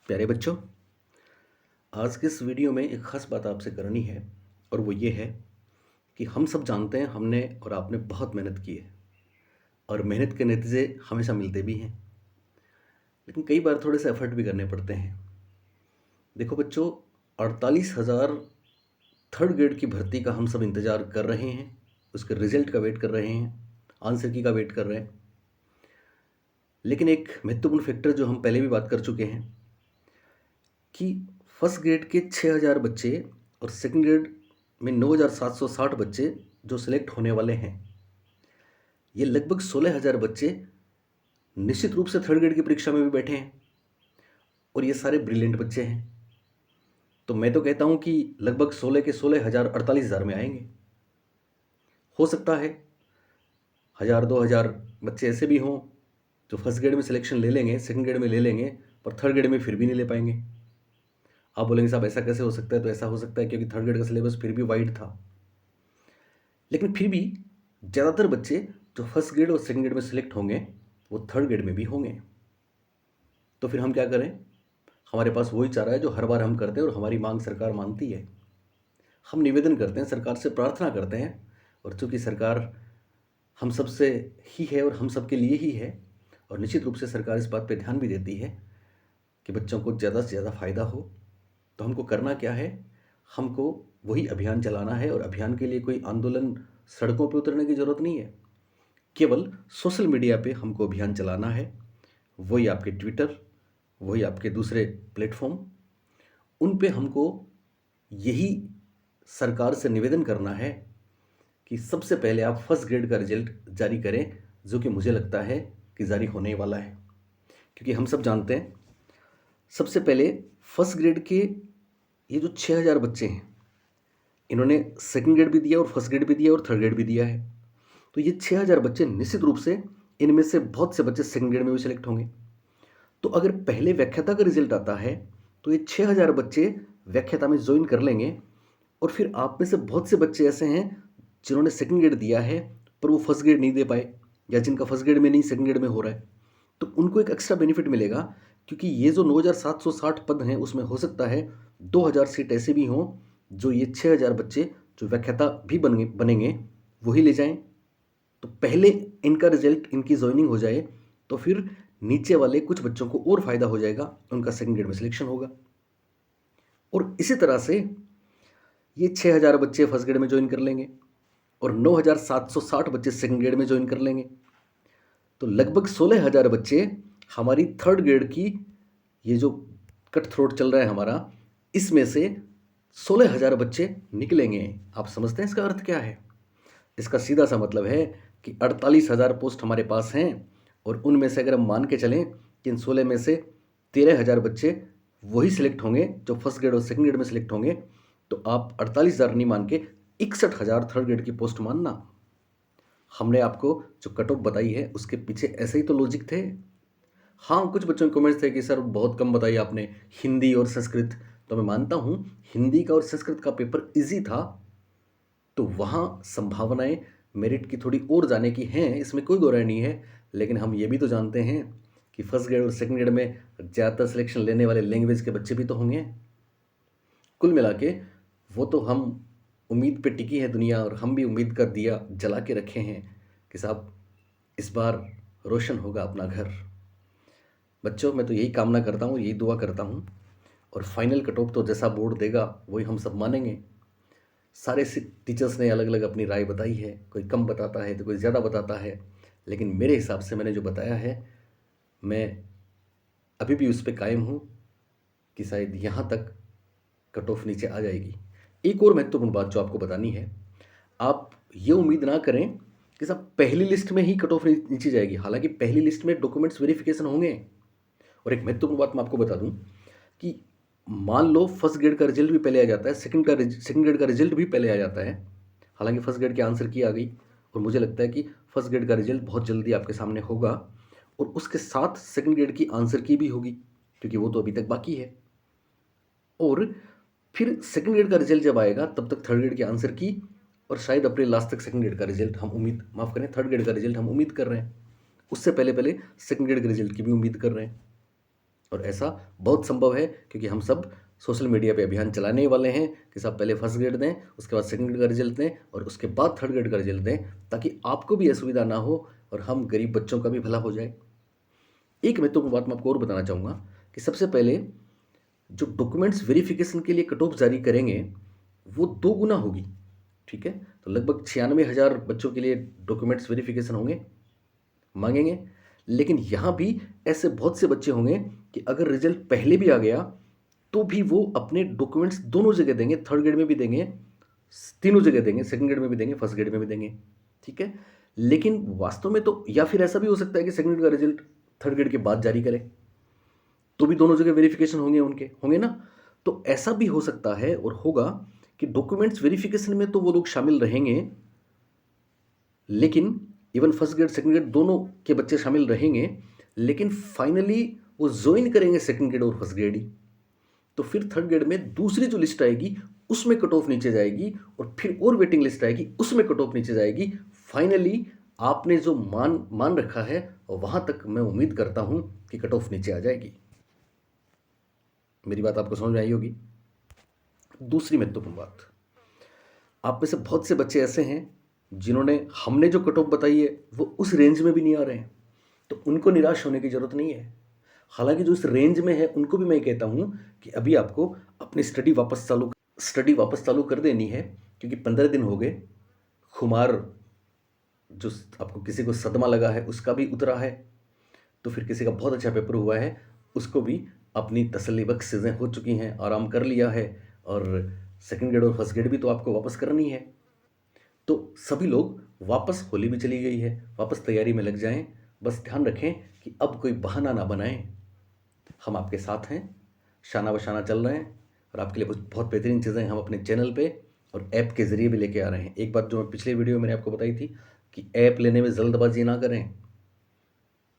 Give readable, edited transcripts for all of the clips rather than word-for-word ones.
प्यारे बच्चों, आज के इस वीडियो में एक ख़ास बात आपसे करनी है और वो ये है कि हम सब जानते हैं हमने और आपने बहुत मेहनत की है और मेहनत के नतीजे हमेशा मिलते भी हैं। लेकिन कई बार थोड़े से एफर्ट भी करने पड़ते हैं। देखो बच्चों, 48,000 थर्ड ग्रेड की भर्ती का हम सब इंतज़ार कर रहे हैं, उसके रिजल्ट का वेट कर रहे हैं, आंसर की का वेट कर रहे हैं। लेकिन एक महत्वपूर्ण फैक्टर जो हम पहले भी बात कर चुके हैं कि फर्स्ट ग्रेड के 6,000 बच्चे और सेकंड ग्रेड में 9,760 बच्चे जो सिलेक्ट होने वाले हैं, ये लगभग 16,000 बच्चे निश्चित रूप से थर्ड ग्रेड की परीक्षा में भी बैठे हैं और ये सारे ब्रिलियंट बच्चे हैं। तो मैं तो कहता हूँ कि लगभग 16 के 16,000 48,000 में आएंगे। हो सकता है 1,000-2,000 बच्चे ऐसे भी हों जो फर्स्ट ग्रेड में सिलेक्शन ले लेंगे, सेकंड ग्रेड में ले लेंगे, पर थर्ड ग्रेड में फिर भी नहीं ले पाएंगे। आप बोलेंगे साहब ऐसा कैसे हो सकता है? तो ऐसा हो सकता है क्योंकि थर्ड ग्रेड का सिलेबस फिर भी वाइड था। लेकिन फिर भी ज़्यादातर बच्चे जो फर्स्ट ग्रेड और सेकंड ग्रेड में सिलेक्ट होंगे वो थर्ड ग्रेड में भी होंगे। तो फिर हम क्या करें? हमारे पास वही चारा है जो हर बार हम करते हैं और हमारी मांग सरकार मानती है। हम निवेदन करते हैं, सरकार से प्रार्थना करते हैं, और चूंकि सरकार हम सब से ही है और हम सब के लिए ही है, और निश्चित रूप से सरकार इस बात पे ध्यान भी देती है कि बच्चों को ज़्यादा से ज़्यादा फ़ायदा हो। तो हमको करना क्या है? हमको वही अभियान चलाना है, और अभियान के लिए कोई आंदोलन, सड़कों पे उतरने की ज़रूरत नहीं है। केवल सोशल मीडिया पे हमको अभियान चलाना है। वही आपके ट्विटर, वही आपके दूसरे प्लेटफॉर्म, उन पे हमको यही सरकार से निवेदन करना है कि सबसे पहले आप फर्स्ट ग्रेड का रिजल्ट जारी करें, जो कि मुझे लगता है कि जारी होने ही वाला है। क्योंकि हम सब जानते हैं सबसे पहले फर्स्ट ग्रेड के ये जो 6,000 बच्चे हैं, इन्होंने सेकंड ग्रेड भी दिया और फर्स्ट ग्रेड भी दिया और थर्ड ग्रेड भी दिया है। तो ये 6,000 बच्चे निश्चित रूप से, इनमें से बहुत से बच्चे सेकंड ग्रेड में भी सिलेक्ट होंगे। तो अगर पहले व्याख्याता का रिजल्ट आता है तो ये 6,000 बच्चे व्याख्याता में ज्वाइन कर लेंगे, और फिर आप में से बहुत से बच्चे ऐसे हैं जिन्होंने सेकंड ग्रेड दिया है पर वो फर्स्ट ग्रेड नहीं दे पाए, या जिनका फर्स्ट ग्रेड में नहीं सेकंड ग्रेड में हो रहा है, तो उनको एक एक्स्ट्रा बेनिफिट मिलेगा। क्योंकि ये जो 9,760 पद हैं उसमें हो सकता है 2,000 सीट ऐसे भी हों जो ये 6,000 बच्चे जो व्याख्याता भी बनेंगे वही ले जाएं। तो पहले इनका रिजल्ट, इनकी ज्वाइनिंग हो जाए तो फिर नीचे वाले कुछ बच्चों को और फायदा हो जाएगा, उनका सेकंड ग्रेड में सिलेक्शन होगा। और इसी तरह से ये 6,000 बच्चे फर्स्ट ग्रेड में ज्वाइन कर लेंगे और 9,760 बच्चे सेकंड ग्रेड में ज्वाइन कर लेंगे। तो लगभग 16,000 बच्चे हमारी थर्ड ग्रेड की, ये जो कट थ्रोट चल रहा है हमारा, इसमें से 16,000 बच्चे निकलेंगे। आप समझते हैं इसका अर्थ क्या है? इसका सीधा सा मतलब है कि 48,000 पोस्ट हमारे पास हैं, और उनमें से अगर हम मान के चलें कि इन 16 में से 13,000 बच्चे वही सिलेक्ट होंगे जो फर्स्ट ग्रेड और सेकंड ग्रेड में सिलेक्ट होंगे, तो आप 48,000 नहीं मान के 61,000 थर्ड ग्रेड की पोस्ट मानना। हमने आपको जो कट ऑफ बताई है उसके पीछे ऐसे ही तो लॉजिक थे। हाँ, कुछ बच्चों के कमेंट्स थे कि सर बहुत कम बताई आपने हिंदी और संस्कृत। तो मैं मानता हूँ हिंदी का और संस्कृत का पेपर इजी था, तो वहाँ संभावनाएं मेरिट की थोड़ी और जाने की हैं, इसमें कोई दो राय नहीं है। लेकिन हम ये भी तो जानते हैं कि फर्स्ट ग्रेड और सेकंड ग्रेड में ज़्यादातर सिलेक्शन लेने वाले लैंग्वेज के बच्चे भी तो होंगे। कुल मिला के वो तो हम, उम्मीद पे टिकी है दुनिया, और हम भी उम्मीद का दिया जला के रखे हैं कि साहब इस बार रोशन होगा अपना घर। बच्चों, मैं तो यही कामना करता हूँ, यही दुआ करता हूँ, और फाइनल कट ऑफ तो जैसा बोर्ड देगा वही हम सब मानेंगे। सारे टीचर्स ने अलग अलग अपनी राय बताई है, कोई कम बताता है तो कोई ज़्यादा बताता है, लेकिन मेरे हिसाब से मैंने जो बताया है, मैं अभी भी उस पर कायम हूँ कि शायद यहाँ तक कट ऑफ नीचे आ जाएगी। एक और महत्वपूर्ण बात जो आपको बतानी है, आप ये उम्मीद ना करें कि सब पहली लिस्ट में ही कट ऑफ नीचे जाएगी। हालांकि पहली लिस्ट में डॉक्यूमेंट्स वेरिफिकेशन होंगे। और एक महत्वपूर्ण बात मैं आपको बता दूं कि मान लो फर्स्ट ग्रेड का रिजल्ट भी पहले आ जाता है, सेकंड ग्रेड का रिजल्ट भी पहले आ जाता है। हालांकि फर्स्ट ग्रेड की आंसर की आ गई, और मुझे लगता है कि फर्स्ट ग्रेड का रिजल्ट बहुत जल्दी आपके सामने होगा, और उसके साथ सेकंड ग्रेड की आंसर की भी होगी, क्योंकि वो तो अभी तक बाकी है। और फिर सेकंड ग्रेड का रिजल्ट जब आएगा तब तक थर्ड ग्रेड की आंसर की, और शायद अप्रैल लास्ट तक सेकंड ग्रेड का रिजल्ट हम उम्मीद, माफ़ करें, थर्ड ग्रेड का रिजल्ट हम उम्मीद कर रहे हैं। उससे पहले पहले सेकंड ग्रेड के रिजल्ट की भी उम्मीद कर रहे हैं। और ऐसा बहुत संभव है क्योंकि हम सब सोशल मीडिया पे अभियान चलाने वाले हैं कि सब पहले फर्स्ट ग्रेड दें, उसके बाद सेकंड ग्रेड का रिजल्ट दें और उसके बाद थर्ड ग्रेड का रिजल्ट दें, ताकि आपको भी असुविधा ना हो और हम गरीब बच्चों का भी भला हो जाए। एक महत्वपूर्ण बात मैं आपको और बताना चाहूँगा कि सबसे पहले जो डॉक्यूमेंट्स वेरिफिकेशन के लिए कट ऑफ जारी करेंगे वो 2 गुना होगी, ठीक है? तो लगभग 96,000 बच्चों के लिए डॉक्यूमेंट्स वेरिफिकेशन होंगे, मांगेंगे। लेकिन यहाँ भी ऐसे बहुत से बच्चे होंगे कि अगर रिजल्ट पहले भी आ गया तो भी वो अपने डॉक्यूमेंट्स दोनों जगह देंगे, थर्ड ग्रेड में भी देंगे, तीनों जगह देंगे, सेकंड ग्रेड में भी देंगे, फर्स्ट ग्रेड में भी देंगे, ठीक है? लेकिन वास्तव में तो या फिर ऐसा भी हो सकता है कि सेकंड ग्रेड का रिजल्ट थर्ड ग्रेड के बाद जारी करें, तो भी दोनों जगह वेरिफिकेशन होंगे, उनके होंगे ना। तो ऐसा भी हो सकता है और होगा कि डॉक्यूमेंट्स वेरिफिकेशन में तो वो लोग शामिल रहेंगे, लेकिन even first grade second grade दोनों के बच्चे शामिल रहेंगे, लेकिन फाइनली वो ज्वाइन करेंगे सेकंड ग्रेड और फर्स्ट ग्रेड ही। तो फिर थर्ड ग्रेड में दूसरी जो लिस्ट आएगी उसमें कट ऑफ नीचे जाएगी और फिर और वेटिंग लिस्ट आएगी उसमें कट ऑफ नीचे जाएगी। फाइनली आपने जो मान मान रखा है वहां तक मैं उम्मीद करता हूं कि कट ऑफ नीचे आ जाएगी। मेरी बात आपको समझ में आई होगी। दूसरी महत्वपूर्ण बात, आप में से बहुत से बच्चे ऐसे हैं जिन्होंने हमने जो कट ऑफ बताई है वो उस रेंज में भी नहीं आ रहे हैं, तो उनको निराश होने की ज़रूरत नहीं है। हालांकि जो इस रेंज में है उनको भी मैं कहता हूं कि अभी आपको अपनी स्टडी वापस चालू कर देनी है, क्योंकि 15 दिन हो गए। खुमार जो आपको किसी को सदमा लगा है उसका भी उतरा है, तो फिर किसी का बहुत अच्छा पेपर हुआ है उसको भी अपनी तसल्ली बख्श चीज़ें हो चुकी हैं, आराम कर लिया है, और सेकंड ग्रेड और फर्स्ट ग्रेड भी तो आपको वापस करनी है। तो सभी लोग वापस, होली भी चली गई है, वापस तैयारी में लग जाएं। बस ध्यान रखें कि अब कोई बहाना ना बनाएं। हम आपके साथ हैं, शाना बशाना चल रहे हैं और आपके लिए बहुत बेहतरीन चीज़ें हम अपने चैनल पे और ऐप के ज़रिए भी लेके आ रहे हैं। एक बात जो मैं पिछले वीडियो में मैंने आपको बताई थी कि ऐप लेने में जल्दबाजी ना करें,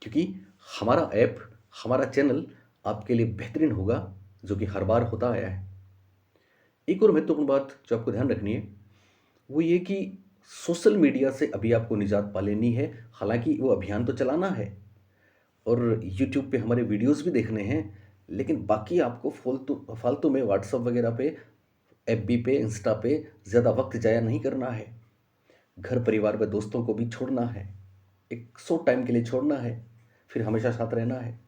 क्योंकि हमारा ऐप, हमारा चैनल आपके लिए बेहतरीन होगा, जो कि हर बार होता आया है। एक और महत्वपूर्ण बात जो आपको ध्यान रखनी है वो ये कि सोशल मीडिया से अभी आपको निजात पा लेनी है। हालांकि वो अभियान तो चलाना है और यूट्यूब पे हमारे वीडियोस भी देखने हैं, लेकिन बाकी आपको फालतू फालतू में व्हाट्सअप वगैरह पे, एफबी पे, इंस्टा पे ज़्यादा वक्त जाया नहीं करना है। घर परिवार में दोस्तों को भी छोड़ना है, एक शॉर्ट टाइम के लिए छोड़ना है, फिर हमेशा साथ रहना है।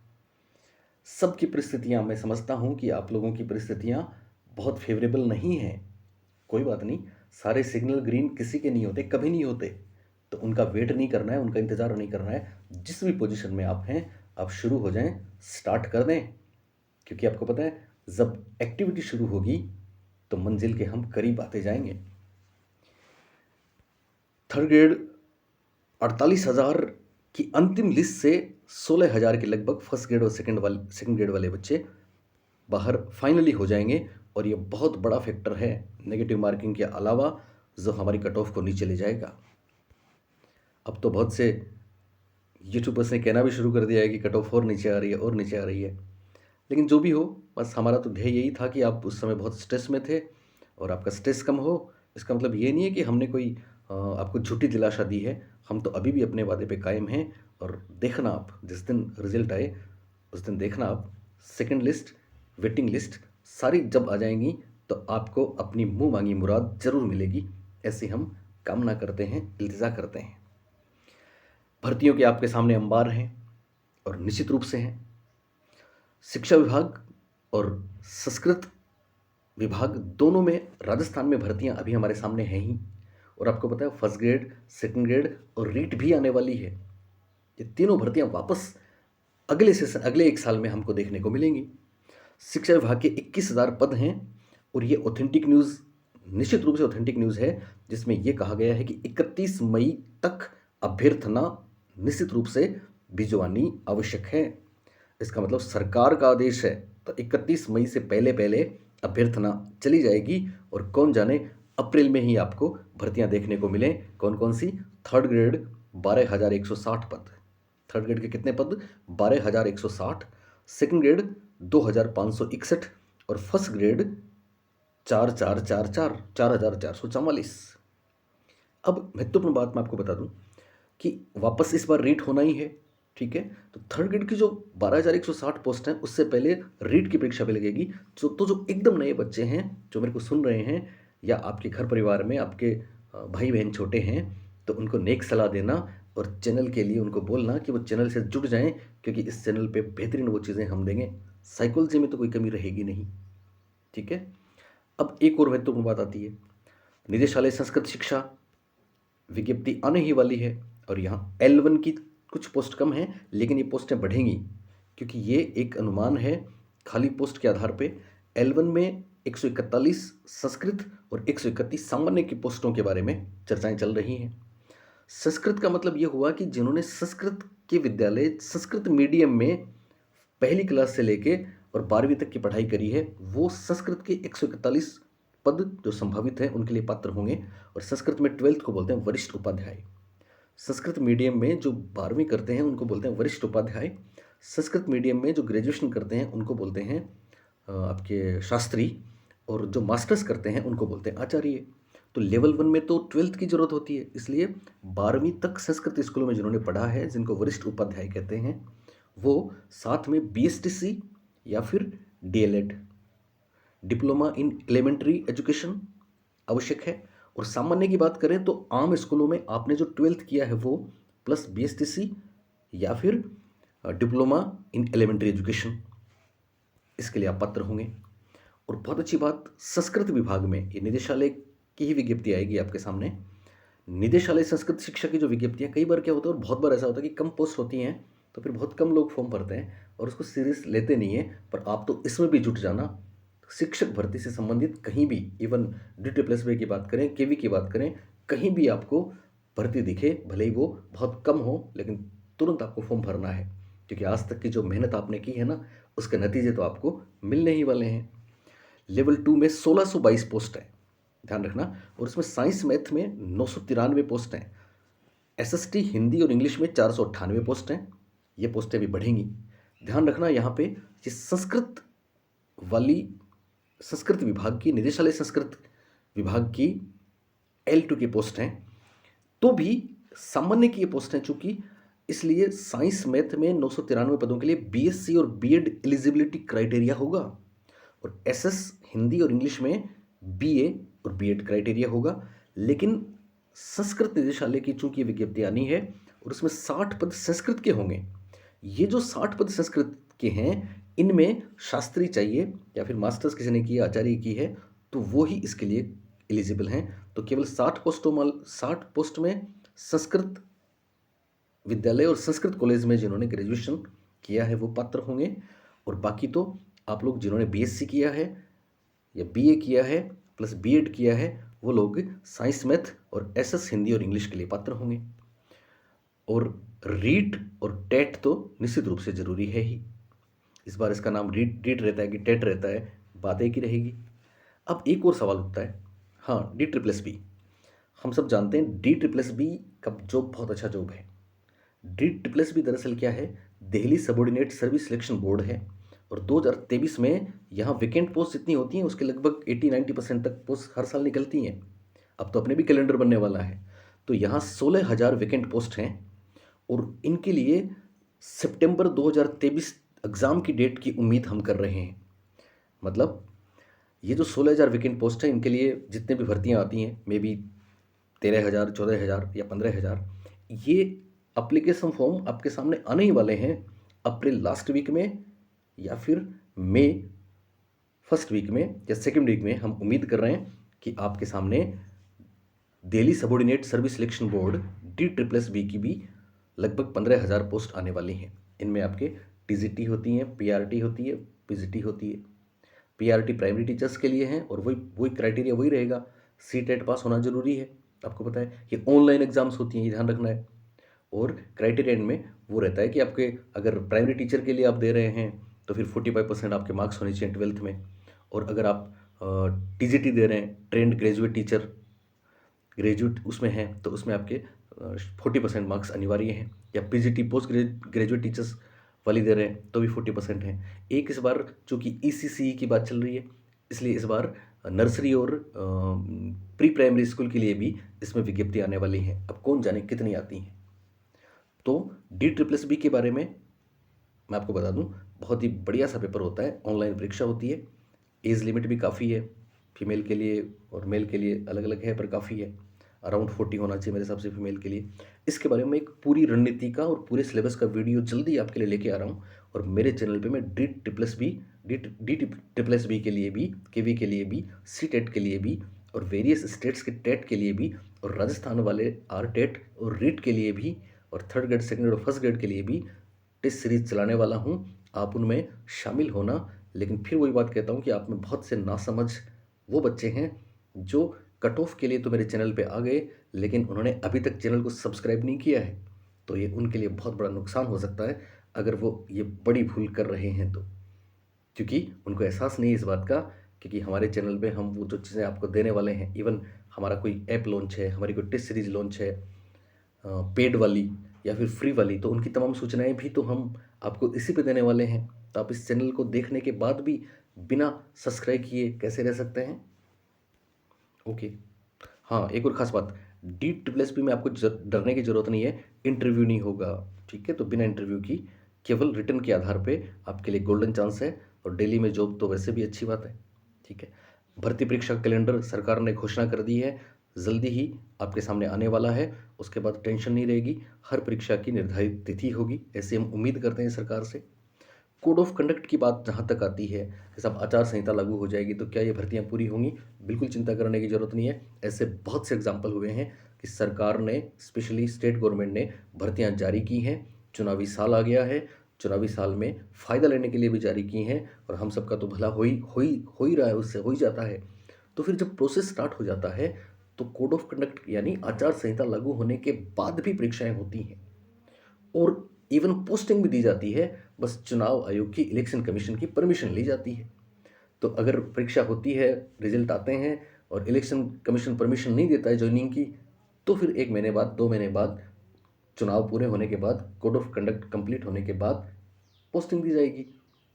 सबकी परिस्थितियां, मैं समझता हूं कि आप लोगों की परिस्थितियां बहुत फेवरेबल नहीं हैं। कोई बात नहीं, सारे सिग्नल ग्रीन किसी के नहीं होते, कभी नहीं होते। तो उनका वेट नहीं करना है, उनका इंतज़ार नहीं करना है। जिस भी पोजीशन में आप हैं आप शुरू हो जाएं, स्टार्ट कर दें, क्योंकि आपको पता है जब एक्टिविटी शुरू होगी तो मंजिल के हम करीब आते जाएंगे। थर्ड ग्रेड 48,000 की अंतिम लिस्ट से 16,000 के लगभग फर्स्ट ग्रेड और सेकंड ग्रेड वाले बच्चे बाहर फाइनली हो जाएंगे, और ये बहुत बड़ा फैक्टर है नेगेटिव मार्किंग के अलावा जो हमारी कट ऑफ को नीचे ले जाएगा। अब तो बहुत से यूट्यूबर्स ने कहना भी शुरू कर दिया है कि कट ऑफ और नीचे आ रही है और नीचे आ रही है। लेकिन जो भी हो, बस हमारा तो ध्येय यही था कि आप उस समय बहुत स्ट्रेस में थे और आपका स्ट्रेस कम हो। इसका मतलब ये नहीं है कि हमने कोई आपको झूठी दिलासा दी है। हम तो अभी भी अपने वादे पे कायम हैं। और देखना आप जिस दिन रिजल्ट आए उस दिन देखना आप, सेकंड लिस्ट, वेटिंग लिस्ट सारी जब आ जाएंगी तो आपको अपनी मुंह मांगी मुराद जरूर मिलेगी। ऐसी हम कामना करते हैं, इल्तिजा करते हैं। भर्तियों के आपके सामने अंबार हैं और निश्चित रूप से हैं। शिक्षा विभाग और संस्कृत विभाग दोनों में राजस्थान में भर्तियां अभी हमारे सामने हैं ही। और आपको पता है फर्स्ट ग्रेड, सेकंड ग्रेड और रीट भी आने वाली है। ये तीनों भर्तियां वापस अगले सेशन, अगले एक साल में हमको देखने को मिलेंगी। शिक्षा विभाग के 21,000 पद हैं और ये ऑथेंटिक न्यूज़, निश्चित रूप से ऑथेंटिक न्यूज़ है, जिसमें यह कहा गया है कि 31 मई तक अभ्यर्थना निश्चित रूप से भिजवानी आवश्यक है। इसका मतलब सरकार का आदेश है तो 31 मई से पहले पहले अभ्यर्थना चली जाएगी और कौन जाने अप्रैल में ही आपको भर्तियां देखने को मिलें। कौन कौन सी? थर्ड ग्रेड 12,160 पद। थर्ड ग्रेड के कितने पद? 12,160। सेकंड ग्रेड 2,561 और फर्स्ट ग्रेड 4,444। अब महत्वपूर्ण बात मैं आपको बता दूं कि वापस इस बार रीट होना ही है, ठीक है। तो थर्ड ग्रेड की जो 12,160 पोस्ट हैं उससे पहले रीट की परीक्षा भी लगेगी। जो एकदम नए बच्चे हैं जो मेरे को सुन रहे हैं, या आपके घर परिवार में आपके भाई बहन छोटे हैं, तो उनको नेक सलाह देना और चैनल के लिए उनको बोलना कि वो चैनल से जुड़ जाएं, क्योंकि इस चैनल पे बेहतरीन वो चीज़ें हम देंगे। साइकोलॉजी में तो कोई कमी रहेगी नहीं। ठीक है। अब एक और महत्वपूर्ण बात आती है, निदेशालय संस्कृत शिक्षा विज्ञप्ति आने ही वाली है, और यहाँ L1 की कुछ पोस्ट कम है, लेकिन ये पोस्टें बढ़ेंगी, क्योंकि ये एक अनुमान है खाली पोस्ट के आधार पे। L1 में 141 संस्कृत और 131 सामान्य की पोस्टों के बारे में चर्चाएं चल रही हैं। संस्कृत का मतलब ये हुआ कि जिन्होंने संस्कृत के विद्यालय संस्कृत मीडियम में पहली क्लास से लेके और 12वीं तक की पढ़ाई करी है, वो संस्कृत के 141 पद जो संभावित हैं उनके लिए पात्र होंगे। और संस्कृत में 12th को बोलते हैं वरिष्ठ उपाध्याय। संस्कृत मीडियम में जो 12वीं करते हैं उनको बोलते हैं वरिष्ठ उपाध्याय। संस्कृत मीडियम में जो ग्रेजुएशन करते हैं उनको बोलते हैं आपके शास्त्री, और जो मास्टर्स करते हैं उनको बोलते हैं आचार्य। तो लेवल 1 में तो 12th की जरूरत होती है, इसलिए 12वीं तक संस्कृत स्कूलों में जिन्होंने पढ़ा है, जिनको वरिष्ठ उपाध्याय कहते हैं, वो साथ में BSTC या फिर DLED diploma in elementary education आवश्यक है। और सामान्य की बात करें तो आम स्कूलों में आपने जो 12th किया है वो प्लस BSTC या फिर डिप्लोमा इन एलिमेंट्री एजुकेशन, इसके लिए आप पात्र होंगे। और बहुत अच्छी बात, संस्कृत विभाग में ये निदेशालय की ही विज्ञप्ति आएगी आपके सामने। निदेशालय संस्कृत शिक्षा की जो विज्ञप्तियाँ, कई बार क्या होता है और बहुत बार ऐसा होता है कि कम पोस्ट होती हैं तो फिर बहुत कम लोग फॉर्म भरते हैं और उसको सीरियस लेते नहीं है, पर आप तो इसमें भी जुट जाना। शिक्षक भर्ती से संबंधित कहीं भी, इवन DTPSB की बात करें, KV की बात करें, कहीं भी आपको भर्ती दिखे, भले ही वो बहुत कम हो, लेकिन तुरंत आपको फॉर्म भरना है, क्योंकि आज तक की जो मेहनत आपने की है ना, उसके नतीजे तो आपको मिलने ही वाले हैं। लेवल 2 में 1622 पोस्ट है, ध्यान रखना, और उसमें साइंस मैथ में 993 पोस्ट हैं। SST हिंदी और इंग्लिश में 498 पोस्ट हैं। ये पोस्टें भी बढ़ेंगी। ध्यान रखना यहाँ पे, ये संस्कृत वाली संस्कृत विभाग की, निदेशालय संस्कृत विभाग की L2 की पोस्ट हैं, तो भी सामान्य की ये पोस्ट हैं चूंकि, इसलिए साइंस मैथ में 993 पदों के लिए BSc और B.Ed एलिजिबिलिटी क्राइटेरिया होगा, और SS हिंदी और इंग्लिश में BA और B.Ed क्राइटेरिया होगा। लेकिन संस्कृत निदेशालय की चूंकि विज्ञप्ति आनी है और उसमें 60 पद संस्कृत के होंगे, ये जो 60 पद संस्कृत के हैं इनमें शास्त्री चाहिए या फिर मास्टर्स किसी ने किया, आचार्य की है, तो वो ही इसके लिए एलिजिबल हैं। तो केवल 60 पोस्ट में संस्कृत विद्यालय और संस्कृत कॉलेज में जिन्होंने ग्रेजुएशन किया है वो पात्र होंगे, और बाकी तो आप लोग जिन्होंने BSc किया है या BA किया है प्लस B.Ed किया है, वो लोग साइंस मैथ और SS हिंदी और इंग्लिश के लिए पात्र होंगे। और रीट और टेट तो निश्चित रूप से जरूरी है ही। इस बार इसका नाम रीट रहता है कि टेट रहता है, बात एक ही रहेगी। अब एक और सवाल उठता है, हाँ, DSSB, हम सब जानते हैं DSSB का जॉब बहुत अच्छा जॉब है। DSSB दरअसल क्या है, Delhi subordinate service selection board है, और 2023 में यहाँ वैकेंट पोस्ट जितनी होती हैं उसके लगभग 80-90% तक पोस्ट हर साल निकलती हैं। अब तो अपने भी कैलेंडर बनने वाला है, तो यहाँ 16,000 वैकेंट पोस्ट हैं, और इनके लिए सितंबर 2023 एग्ज़ाम की डेट की उम्मीद हम कर रहे हैं। मतलब ये जो 16,000 वैकेंट पोस्ट हैं, इनके लिए जितने भी भर्तियाँ आती हैं, मे बी 13,000, 14,000 या 15,000, ये एप्लीकेशन फॉर्म आपके सामने आने ही वाले हैं अप्रैल लास्ट वीक में या फिर मई फर्स्ट वीक में या सेकेंड वीक में। हम उम्मीद कर रहे हैं कि आपके सामने Delhi subordinate service selection board DSSB की भी लगभग 15,000 पोस्ट आने वाली हैं। इनमें आपके TGT होती हैं, PRT होती है, PGT होती है। PRT प्राइमरी टीचर्स के लिए हैं, और वही क्राइटेरिया वही रहेगा, CTET पास होना जरूरी है, आपको पता है। ये ऑनलाइन एग्जाम्स होती हैं, ये ध्यान रखना है। और क्राइटेरिया इनमें वो रहता है कि आपके अगर प्राइमरी टीचर के लिए आप दे रहे हैं तो फिर 45% आपके मार्क्स होने चाहिए 12th में, और अगर आप TGT दे रहे हैं, ट्रेंड ग्रेजुएट टीचर, ग्रेजुएट उसमें हैं, तो उसमें आपके 40% मार्क्स अनिवार्य हैं। या PGT पोस्ट ग्रेजुएट टीचर्स वाली दे रहे हैं तो भी 40% हैं। एक इस बार चूँकि ECCE की बात चल रही है, इसलिए इस बार नर्सरी और प्री प्राइमरी स्कूल के लिए भी इसमें विज्ञप्ति आने वाली हैं। अब कौन जाने कितनी आती हैं। तो डी ट्रिपल एस बी के बारे में मैं आपको बता दूं, बहुत ही बढ़िया सा पेपर होता है, ऑनलाइन परीक्षा होती है, एज लिमिट भी काफ़ी है, फीमेल के लिए और मेल के लिए अलग अलग है पर काफ़ी है, अराउंड 40 होना चाहिए मेरे हिसाब से फीमेल के लिए। इसके बारे में एक पूरी रणनीति का और पूरे सिलेबस का वीडियो जल्दी आपके लिए लेके आ रहा हूँ। और मेरे चैनल पे मैं डी ट्रिपल एस बी के लिए भी, केवी के लिए भी, सी टेट के लिए भी, और वेरियस स्टेट्स के टेट के लिए भी, और राजस्थान वाले आर टेट और रीट के लिए भी, और थर्ड ग्रेड, सेकंड ग्रेड और फर्स्ट ग्रेड के लिए भी टेस्ट सीरीज चलाने वाला हूँ। आप उनमें शामिल होना। लेकिन फिर वही बात कहता हूँ कि आप में बहुत से नासमझ वो बच्चे हैं जो कट ऑफ के लिए तो मेरे चैनल पे आ गए, लेकिन उन्होंने अभी तक चैनल को सब्सक्राइब नहीं किया है। तो ये उनके लिए बहुत बड़ा नुकसान हो सकता है अगर वो ये बड़ी भूल कर रहे हैं तो, क्योंकि उनको एहसास नहीं है इस बात का, क्योंकि हमारे चैनल पे हम वो जो चीज़ें आपको देने वाले हैं, इवन हमारा कोई ऐप लॉन्च है, हमारी कोई टेस्ट सीरीज लॉन्च है, पेड वाली या फिर फ्री वाली, तो उनकी तमाम सूचनाएं भी तो हम आपको इसी पे देने वाले हैं। तो आप इस चैनल को देखने के बाद भी बिना सब्सक्राइब किए कैसे रह सकते हैं? ओके। हाँ, एक और ख़ास बात, डी ट्रिपल एस पी में आपको डरने की ज़रूरत नहीं है, इंटरव्यू नहीं होगा, ठीक है? तो बिना इंटरव्यू की केवल रिटन के आधार पे आपके लिए गोल्डन चांस है, और दिल्ली में जॉब तो वैसे भी अच्छी बात है, ठीक है? भर्ती परीक्षा का कैलेंडर सरकार ने घोषणा कर दी है, जल्दी ही आपके सामने आने वाला है। उसके बाद टेंशन नहीं रहेगी, हर परीक्षा की निर्धारित तिथि होगी, ऐसे हम उम्मीद करते हैं सरकार से। कोड ऑफ कंडक्ट की बात जहाँ तक आती है, जैसे अब आचार संहिता लागू हो जाएगी तो क्या ये भर्तियाँ पूरी होंगी? बिल्कुल चिंता करने की ज़रूरत नहीं है। ऐसे बहुत से एग्जाम्पल हुए हैं कि सरकार ने, स्पेशली स्टेट गवर्नमेंट ने भर्तियाँ जारी की हैं। चुनावी साल आ गया है, चुनावी साल में फ़ायदा लेने के लिए भी जारी की हैं, और हम सबका तो भला हो ही रहा है, उससे हो ही जाता है। तो फिर जब प्रोसेस स्टार्ट हो जाता है तो कोड ऑफ कंडक्ट यानी आचार संहिता लागू होने के बाद भी परीक्षाएं होती हैं, और इवन पोस्टिंग भी दी जाती है, बस चुनाव आयोग की, इलेक्शन कमीशन की परमिशन ली जाती है। तो अगर परीक्षा होती है, रिजल्ट आते हैं और इलेक्शन कमीशन परमिशन नहीं देता है ज्वाइनिंग की, तो फिर 1 महीने बाद, 2 महीने बाद, चुनाव पूरे होने के बाद, कोड ऑफ कंडक्ट कंप्लीट होने के बाद पोस्टिंग दी जाएगी।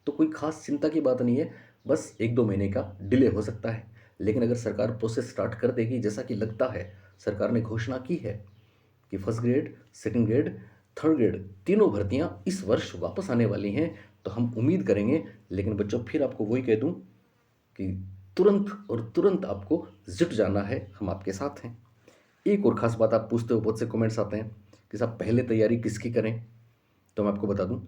तो कोई खास चिंता की बात नहीं है, बस 1-2 महीने का डिले हो सकता है। लेकिन अगर सरकार प्रोसेस स्टार्ट कर देगी, जैसा कि लगता है, सरकार ने घोषणा की है कि first grade, second grade, third grade तीनों भर्तियां इस वर्ष वापस आने वाली हैं, तो हम उम्मीद करेंगे। लेकिन बच्चों, फिर आपको वही कह दूं कि तुरंत और तुरंत आपको जुट जाना है, हम आपके साथ हैं। एक और ख़ास बात आप पूछते हो, बहुत से कमेंट्स आते हैं कि साहब पहले तैयारी किसकी करें? तो मैं आपको बता दूं,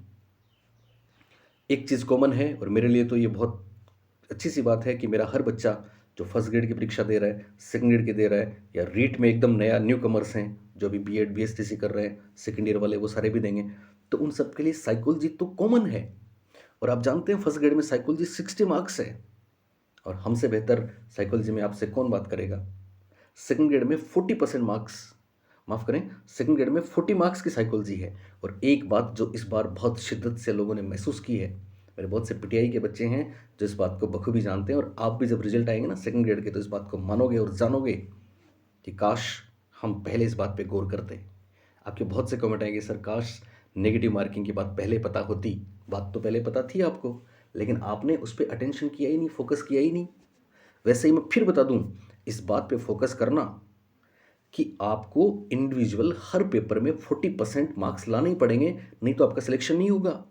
एक चीज़ कॉमन है, और मेरे लिए तो ये बहुत अच्छी सी बात है कि मेरा हर बच्चा जो फर्स्ट ग्रेड की परीक्षा दे रहा है, सेकंड ग्रेड की दे रहा है, या रीट में एकदम नया न्यू कमर्स हैं जो अभी बीएड बीएसटीसी कर रहे हैं, सेकंड ईयर वाले, वो सारे भी देंगे। तो उन सब के लिए साइकोलॉजी तो कॉमन है, और आप जानते हैं फर्स्ट ग्रेड में साइकोलॉजी 60 मार्क्स है, और हमसे बेहतर साइकोलॉजी में आपसे कौन बात करेगा? सेकंड ग्रेड में 40% मार्क्स, माफ़ करें, सेकंड ग्रेड में 40 मार्क्स की साइकोलॉजी है। और एक बात जो इस बार बहुत शिद्दत से लोगों ने महसूस की है, मेरे बहुत से पीटीआई के बच्चे हैं जो इस बात को बखूबी जानते हैं, और आप भी जब रिजल्ट आएंगे ना सेकंड ग्रेड के, तो इस बात को मानोगे और जानोगे कि काश हम पहले इस बात पे गौर करते। आपके बहुत से कमेंट आएंगे, सर काश नेगेटिव मार्किंग की बात पहले पता होती। बात तो पहले पता थी आपको, लेकिन आपने उस पर अटेंशन किया ही नहीं, फोकस किया ही नहीं। वैसे ही मैं फिर बता दूं, इस बात पे फोकस करना कि आपको इंडिविजुअल हर पेपर में 40% मार्क्स लाने ही पड़ेंगे, नहीं तो आपका सिलेक्शन नहीं होगा।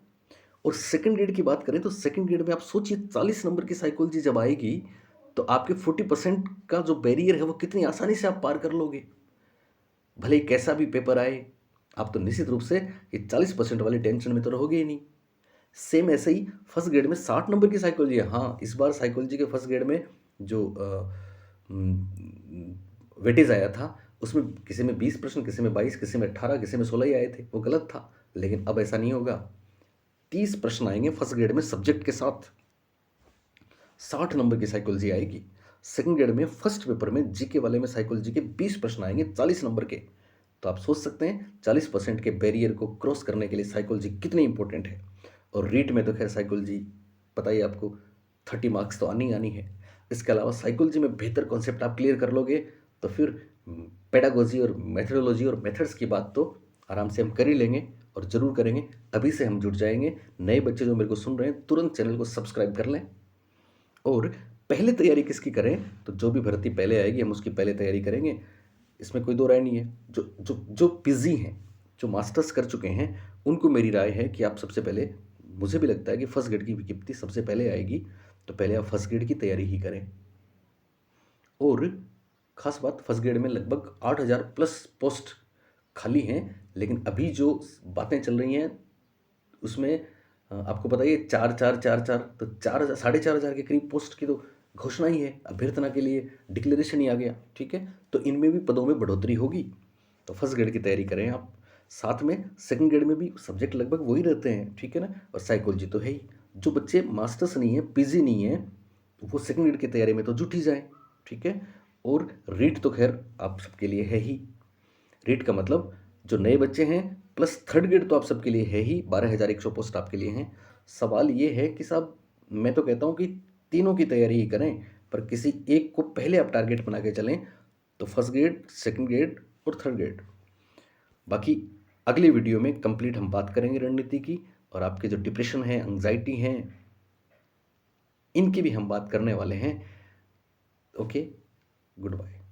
और सेकंड ग्रेड की बात करें तो सेकंड ग्रेड में आप सोचिए, 40 नंबर की साइकोलॉजी जब आएगी तो आपके 40% का जो बैरियर है वो कितनी आसानी से आप पार कर लोगे। भले ही कैसा भी पेपर आए, आप तो निश्चित रूप से ये 40% वाली टेंशन में तो रहोगे ही नहीं। सेम ऐसे ही फर्स्ट ग्रेड में 60 नंबर की साइकोलॉजी है। हाँ, इस बार साइकोलॉजी के फर्स्ट ग्रेड में जो वेटेज आया था, उसमें किसी में 20 प्रश्न, किसी में 22, किसी में 18, किसी में 16 ही आए थे, वो गलत था। लेकिन अब ऐसा नहीं होगा, 30 प्रश्न आएंगे फर्स्ट ग्रेड में सब्जेक्ट के साथ, 60 नंबर की साइकोलॉजी आएगी। सेकंड ग्रेड में फर्स्ट पेपर में जीके वाले में साइकोलॉजी के 20 प्रश्न आएंगे 40 नंबर के। तो आप सोच सकते हैं 40% के बैरियर को क्रॉस करने के लिए साइकोलॉजी कितनी इंपॉर्टेंट है। और रीट में तो खैर साइकोलॉजी पता ही आपको, 30 मार्क्स तो आनी आनी है। इसके अलावा साइकोलॉजी में बेहतर कॉन्सेप्ट आप क्लियर कर लोगे तो फिर पेडागोजी और मेथडोलॉजी और मेथड्स की बात तो आराम से हम कर ही लेंगे, और ज़रूर करेंगे। अभी से हम जुट जाएंगे। नए बच्चे जो मेरे को सुन रहे हैं, तुरंत चैनल को सब्सक्राइब कर लें। और पहले तैयारी किसकी करें? तो जो भी भर्ती पहले आएगी हम उसकी पहले तैयारी करेंगे, इसमें कोई दो राय नहीं है। जो जो जो बिजी हैं, जो मास्टर्स कर चुके हैं उनको मेरी राय है कि आप सबसे पहले, मुझे भी लगता है कि फर्स्ट ग्रेड की विज्ञप्ति सबसे पहले आएगी, तो पहले आप फर्स्ट ग्रेड की तैयारी ही करें। और ख़ास बात, फर्स्ट ग्रेड में लगभग 8,000 प्लस पोस्ट खाली हैं, लेकिन अभी जो बातें चल रही हैं उसमें आपको पता ही है, 4,4,4,4, तो 4,000 4,500 के करीब पोस्ट की तो घोषणा ही है, अभ्यर्थना के लिए डिक्लेरेशन ही आ गया। ठीक है, तो इनमें भी पदों में बढ़ोतरी होगी, तो फर्स्ट ग्रेड की तैयारी करें आप। साथ में सेकंड ग्रेड में भी सब्जेक्ट लगभग वही रहते हैं, ठीक है ना, और साइकोलॉजी तो है ही। जो बच्चे मास्टर्स नहीं है, पीजी नहीं है, वो सेकंड ग्रेड की तैयारी में तो जुट ही जाएं। ठीक है, और रीट तो खैर आप सबके लिए है ही। रीट का मतलब जो नए बच्चे हैं प्लस थर्ड ग्रेड तो आप सबके लिए है ही, 12,100 पोस्ट आपके लिए हैं। सवाल ये है कि साहब, मैं तो कहता हूँ कि तीनों की तैयारी ही करें, पर किसी एक को पहले आप टारगेट बना के चलें, तो फर्स्ट ग्रेड, सेकंड ग्रेड और थर्ड ग्रेड। बाकी अगली वीडियो में कंप्लीट हम बात करेंगे रणनीति की, और आपके जो डिप्रेशन है, एंग्जाइटी हैं, इनकी भी हम बात करने वाले हैं। Okay, good bye.